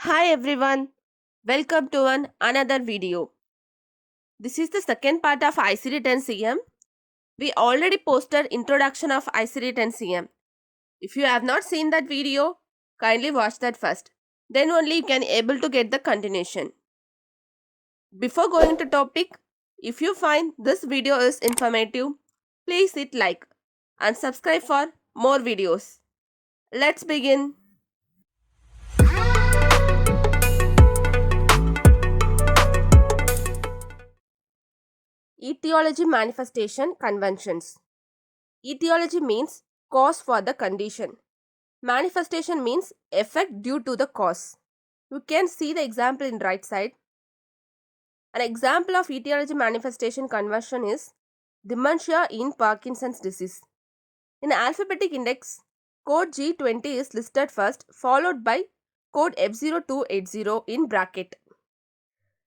Hi everyone, welcome to another video. This is the second part of ICD-10-CM. We already posted introduction of ICD-10-CM. If you have not seen that video, kindly watch that first. Then only you can able to get the continuation. Before going to topic, if you find this video is informative, please hit like and subscribe for more videos. Let's begin. Etiology manifestation conventions. Etiology means cause for the condition. Manifestation means effect due to the cause. You can see the example in right side. An example of etiology manifestation conversion is dementia in Parkinson's disease. In alphabetic index, code G20 is listed first, followed by code F0280 in bracket.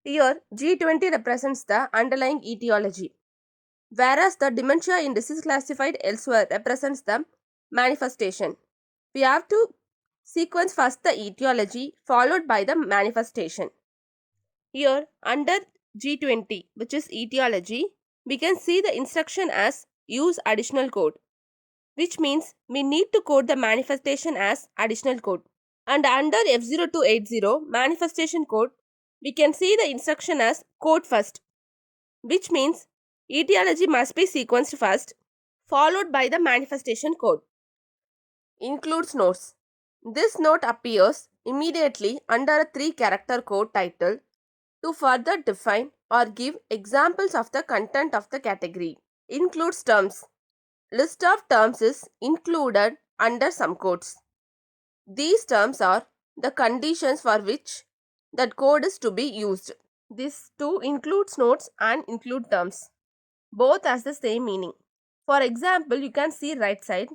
Here, G20 represents the underlying etiology, whereas the dementia in disease classified elsewhere represents the manifestation. We have to sequence first the etiology followed by the manifestation. Here under G20, which is etiology, we can see the instruction as use additional code, which means we need to code the manifestation as additional code. And under F0280 manifestation code, we can see the instruction as code first, which means etiology must be sequenced first, followed by the manifestation code. Includes notes. This note appears immediately under a 3-character code title to further define or give examples of the content of the category. Includes terms. List of terms is included under some codes. These terms are the conditions for which that code is to be used. This too includes notes and include terms. Both has the same meaning. For example, you can see right side.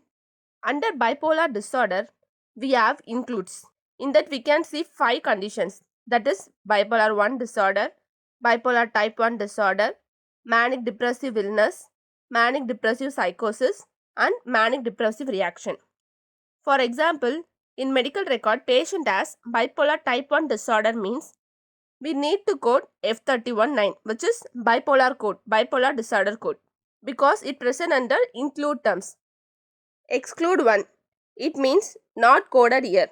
Under bipolar disorder, we have includes. In that we can see 5 conditions, that is bipolar 1 disorder, bipolar type 1 disorder, manic depressive illness, manic depressive psychosis and manic depressive reaction. For example, in medical record, patient has bipolar type 1 disorder means we need to code F319, which is bipolar code, bipolar disorder code, because it present under include terms. Exclude 1, it means not coded here.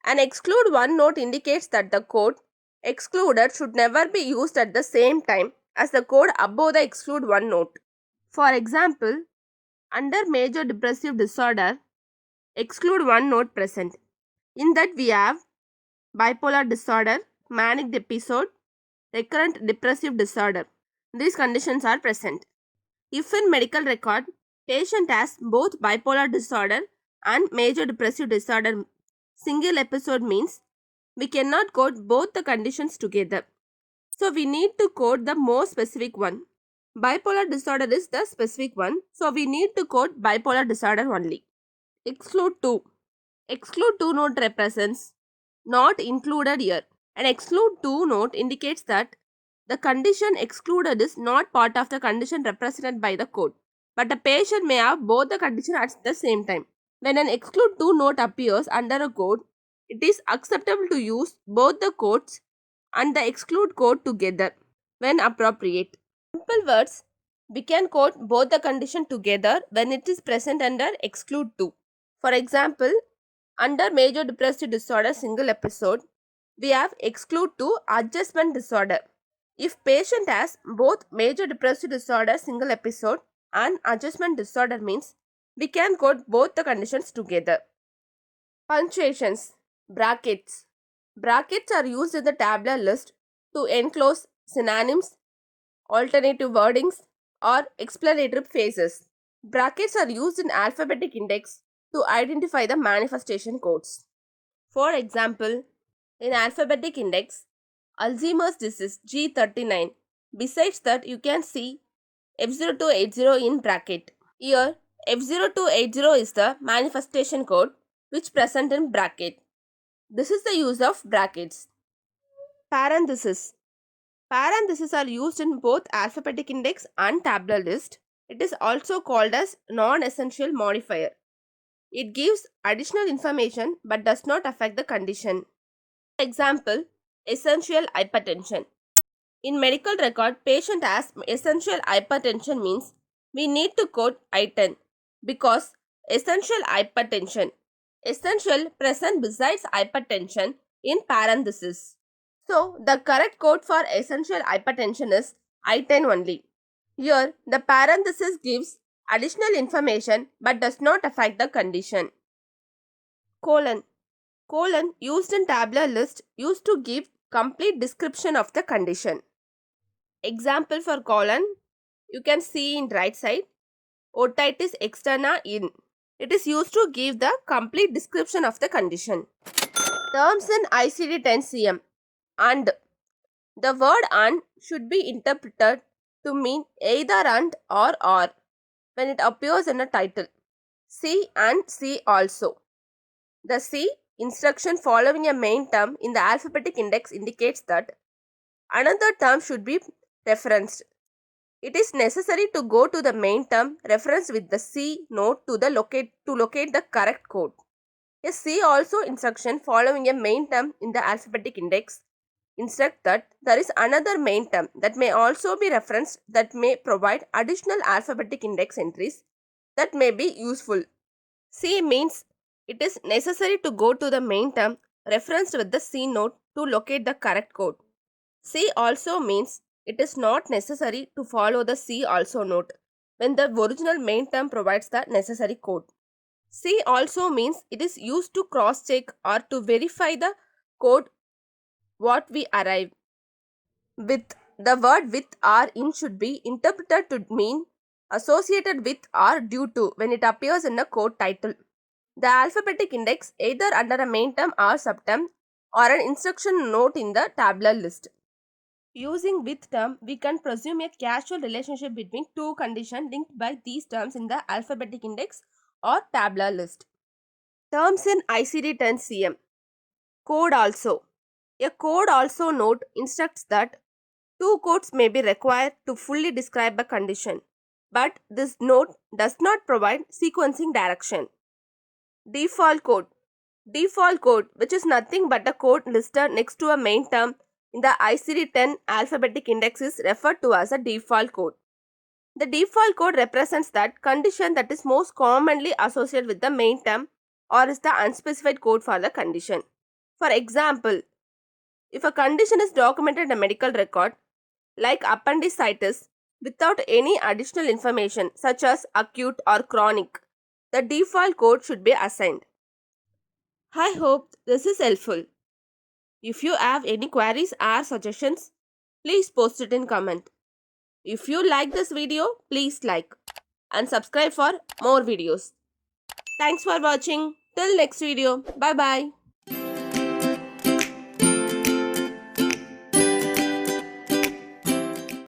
An exclude 1 note indicates that the code excluded should never be used at the same time as the code above the exclude 1 note. For example, under major depressive disorder, exclude 1 note present. In that we have bipolar disorder, manic episode, recurrent depressive disorder. These conditions are present. If in medical record, patient has both bipolar disorder and major depressive disorder, single episode means we cannot code both the conditions together. So we need to code the more specific one. Bipolar disorder is the specific one, so we need to code bipolar disorder only. Exclude 2. Exclude 2 note represents not included here. An exclude 2 note indicates that the condition excluded is not part of the condition represented by the code, but a patient may have both the condition at the same time. When an exclude 2 note appears under a code, it is acceptable to use both the codes and the exclude code together when appropriate. Simple words, we can code both the condition together when it is present under exclude 2. For example, under major depressive disorder single episode, we have exclude 2 adjustment disorder. If patient has both major depressive disorder single episode and adjustment disorder means we can code both the conditions together. Punctuations. Brackets. Brackets are used in the tabular list to enclose synonyms, alternative wordings or explanatory phrases. Brackets are used in alphabetic index to identify the manifestation codes. For example, in alphabetic index, Alzheimer's disease G39. Besides that, you can see F0280 in bracket. Here, F0280 is the manifestation code which present in bracket. This is the use of brackets. Parentheses. Parentheses are used in both alphabetic index and tabular list. It is also called as non-essential modifier. It gives additional information but does not affect the condition. Example, essential hypertension. In medical record, patient has essential hypertension means we need to code I10 because essential hypertension. Essential present besides hypertension in parenthesis. So the correct code for essential hypertension is I10 only. Here the parenthesis gives additional information but does not affect the condition. Colon. Colon used in tabular list used to give complete description of the condition. Example for colon, you can see in right side, otitis externa in. It is used to give the complete description of the condition. Terms in ICD-10-CM. And. The word and should be interpreted to mean either and or when it appears in a title. See and see also. The see instruction following a main term in the alphabetic index indicates that another term should be referenced. It is necessary to go to the main term referenced with the C note to locate the correct code. A see also instruction following a main term in the alphabetic index instruct that there is another main term that may also be referenced that may provide additional alphabetic index entries that may be useful. C means it is necessary to go to the main term referenced with the C note to locate the correct code. C also means it is not necessary to follow the C also note when the original main term provides the necessary code. C also means it is used to cross check or to verify the code what we arrive. With the word with or in should be interpreted to mean associated with or due to when it appears in a code title. The alphabetic index either under a main term or subterm or an instruction note in the tabular list. Using with term, we can presume a causal relationship between two conditions linked by these terms in the alphabetic index or tabular list. Terms in ICD-10-CM. Code also. A code also note instructs that two codes may be required to fully describe a condition, but this note does not provide sequencing direction. Default code. Default code, which is nothing but a code listed next to a main term in the ICD-10 alphabetic index, is referred to as a default code. The default code represents that condition that is most commonly associated with the main term or is the unspecified code for the condition. For example, if a condition is documented in a medical record, like appendicitis, without any additional information such as acute or chronic, the default code should be assigned. I hope this is helpful. If you have any queries or suggestions, please post it in comment. If you like this video, please like and subscribe for more videos. Thanks for watching. Till next video. Bye bye.